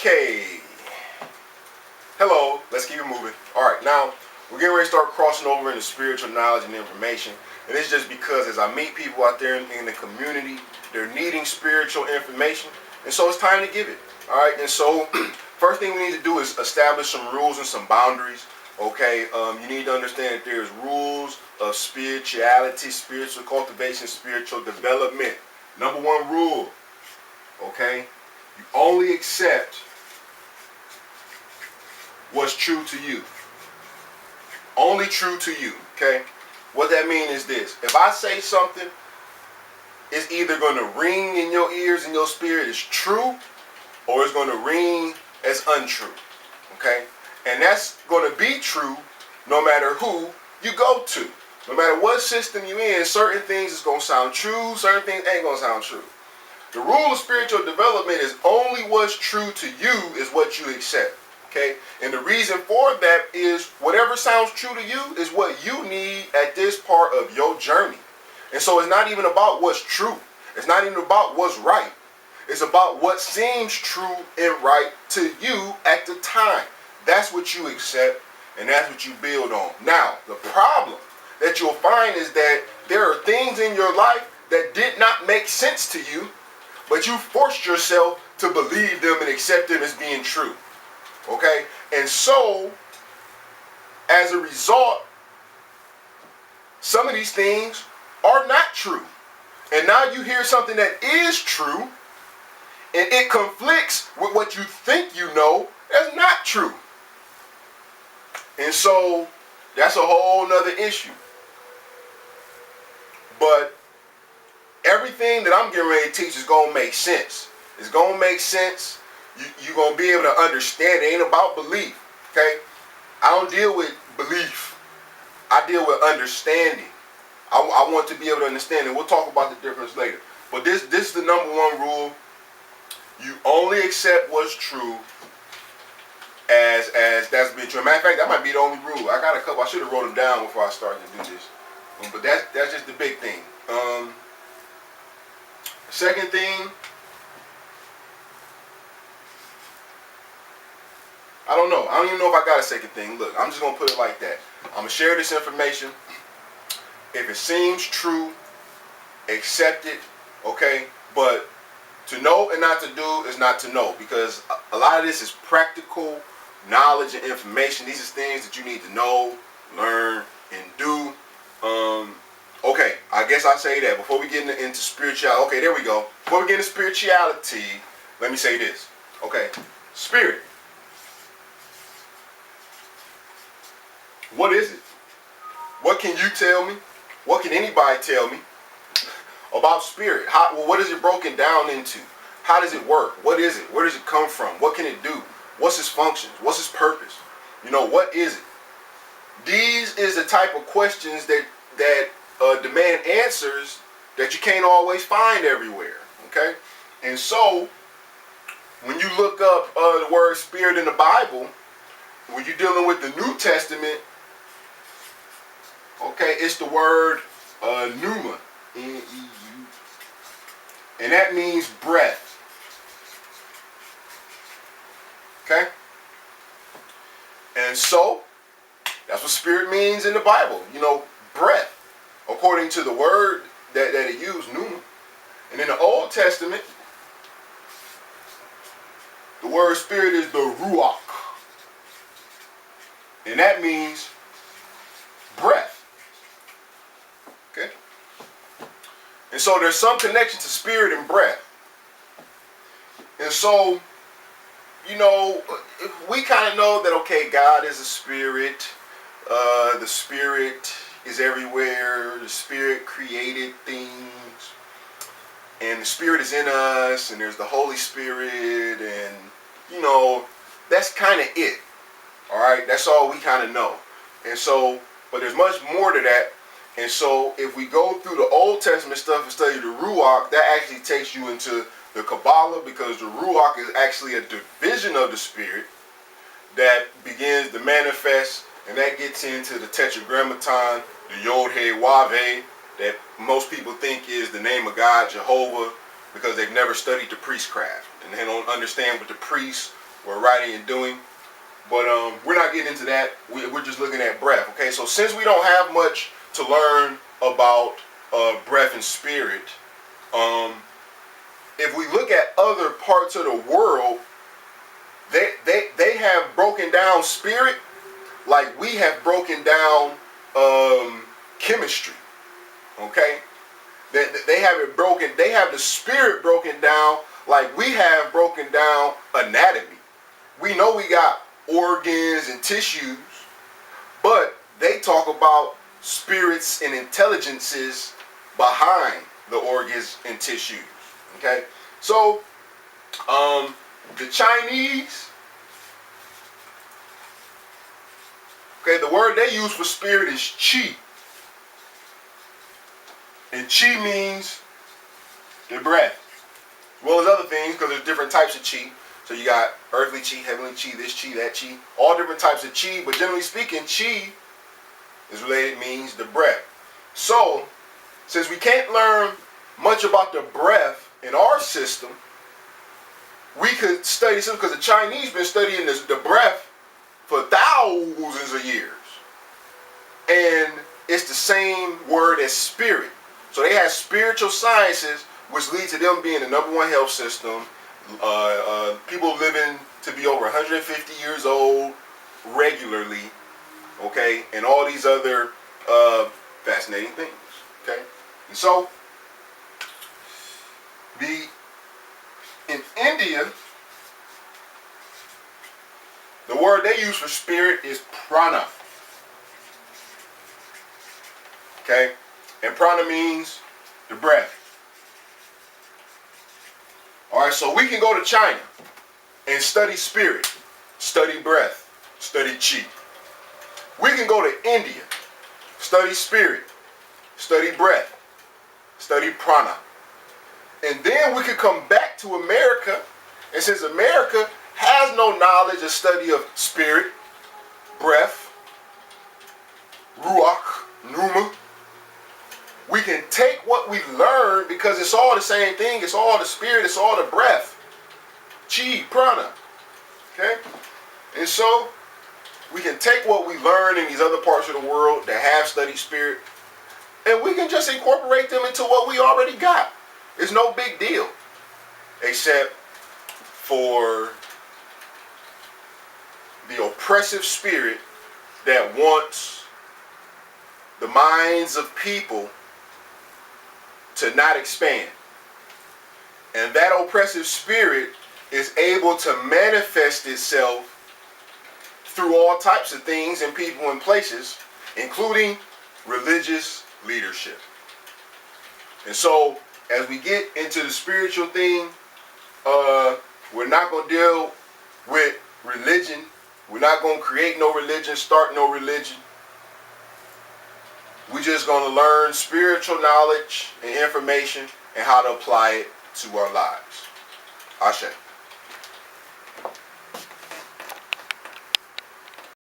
Okay. Hello. Let's keep it moving. All right. Now, we're getting ready to start crossing over into spiritual knowledge and information. And it's just because as I meet people out there in the community, they're needing spiritual information. And so it's time to give it. All right. And so first thing we need to do is establish some rules and some boundaries. Okay. You need to understand that there's rules of spirituality, spiritual cultivation, spiritual development. Number one rule. Okay. You only accept what's true to you. Only true to you. Okay. What that means is this. If I say something, it's either going to ring in your ears and your spirit as true, or it's going to ring as untrue. Okay? And that's going to be true no matter who you go to. No matter what system you're in, certain things is going to sound true, certain things ain't going to sound true. The rule of spiritual development is only what's true to you is what you accept. Okay? And the reason for that is whatever sounds true to you is what you need at this part of your journey. And so it's not even about what's true. It's not even about what's right. It's about what seems true and right to you at the time. That's what you accept and that's what you build on. Now, the problem that you'll find is that there are things in your life that did not make sense to you, but you forced yourself to believe them and accept them as being true. Okay? And so, as a result, some of these things are not true. And now you hear something that is true, and it conflicts with what you think you know as not true. And so, that's a whole nother issue. But everything that I'm getting ready to teach is going to make sense. It's going to make sense. You're going to be able to understand. It ain't about belief. Okay? I don't deal with belief. I deal with understanding. I want to be able to understand, and we'll talk about the difference later. But this is the number one rule. You only accept what's true as that's been true. Matter of fact, that might be the only rule. I got a couple. I should have wrote them down before I started to do this. But that's just the big thing. Second thing, I don't know. I don't even know if I got a second thing. Look, I'm just going to put it like that. I'm going to share this information. If it seems true, accept it, okay? But to know and not to do is not to know, because a lot of this is practical knowledge and information. These are things that you need to know, learn, and do. Okay, I guess I'll say that before we get into spirituality. Okay, there we go. Before we get into spirituality, let me say this. Okay, spirit. What is it? What can you tell me? What can anybody tell me about spirit? What is it broken down into? How does it work? What is it? Where does it come from? What can it do? What's its functions? What's its purpose? You know, what is it? These is the type of questions that demand answers that you can't always find everywhere. Okay? And so, when you look up the word spirit in the Bible, when you're dealing with the New Testament, okay, it's the word pneuma, N-E-U, and that means breath. Okay? And so, that's what spirit means in the Bible. You know, breath, according to the word that it used, pneuma. And in the Old Testament, the word spirit is the ruach, and that means breath. Okay? And so there's some connection to spirit and breath. And so, you know, we kind of know that, okay, God is a spirit. The spirit is everywhere. The spirit created things. And the spirit is in us. And there's the Holy Spirit. And, you know, that's kind of it. All right? That's all we kind of know. And so, but there's much more to that. And so if we go through the Old Testament stuff and study the Ruach, that actually takes you into the Kabbalah, because the Ruach is actually a division of the Spirit that begins to manifest, and that gets into the Tetragrammaton, the Yod-He Wav-He, that most people think is the name of God, Jehovah, because they've never studied the priestcraft, and they don't understand what the priests or writing and doing. But we're not getting into that. We're just looking at breath. Okay, so since we don't have much to learn about breath and spirit, if we look at other parts of the world, they have broken down spirit like we have broken down chemistry. Okay, they have it broken. They have the spirit broken down like we have broken down anatomy. We know we got organs and tissues, but they talk about spirits and intelligences behind the organs and tissues. Okay, so the Chinese, okay, the word they use for spirit is qi, and qi means the breath, as well as other things, because there's different types of qi. So you got earthly chi, heavenly chi, this chi, that chi, all different types of chi, but generally speaking, chi is related, means the breath. So, since we can't learn much about the breath in our system, we could study some, because the Chinese been studying the breath for thousands of years. And it's the same word as spirit. So they have spiritual sciences, which lead to them being the #1 health system. People living to be over 150 years old regularly, okay, and all these other fascinating things, okay. And so, in India, the word they use for spirit is prana, okay, and prana means the breath. All right, so we can go to China and study spirit, study breath, study chi. We can go to India, study spirit, study breath, study prana. And then we could come back to America, and since America has no knowledge or study of spirit, breath, ruach, pneuma, we can take what we learned, because it's all the same thing. It's all the spirit. It's all the breath. Chi, prana. Okay? And so, we can take what we learned in these other parts of the world that have studied spirit, and we can just incorporate them into what we already got. It's no big deal. Except for the oppressive spirit that wants the minds of people to not expand. And that oppressive spirit is able to manifest itself through all types of things and people and places, including religious leadership. And so, as we get into the spiritual thing, we're not going to deal with religion. We're not going to create no religion, start no religion. We're just going to learn spiritual knowledge and information and how to apply it to our lives. Ashe.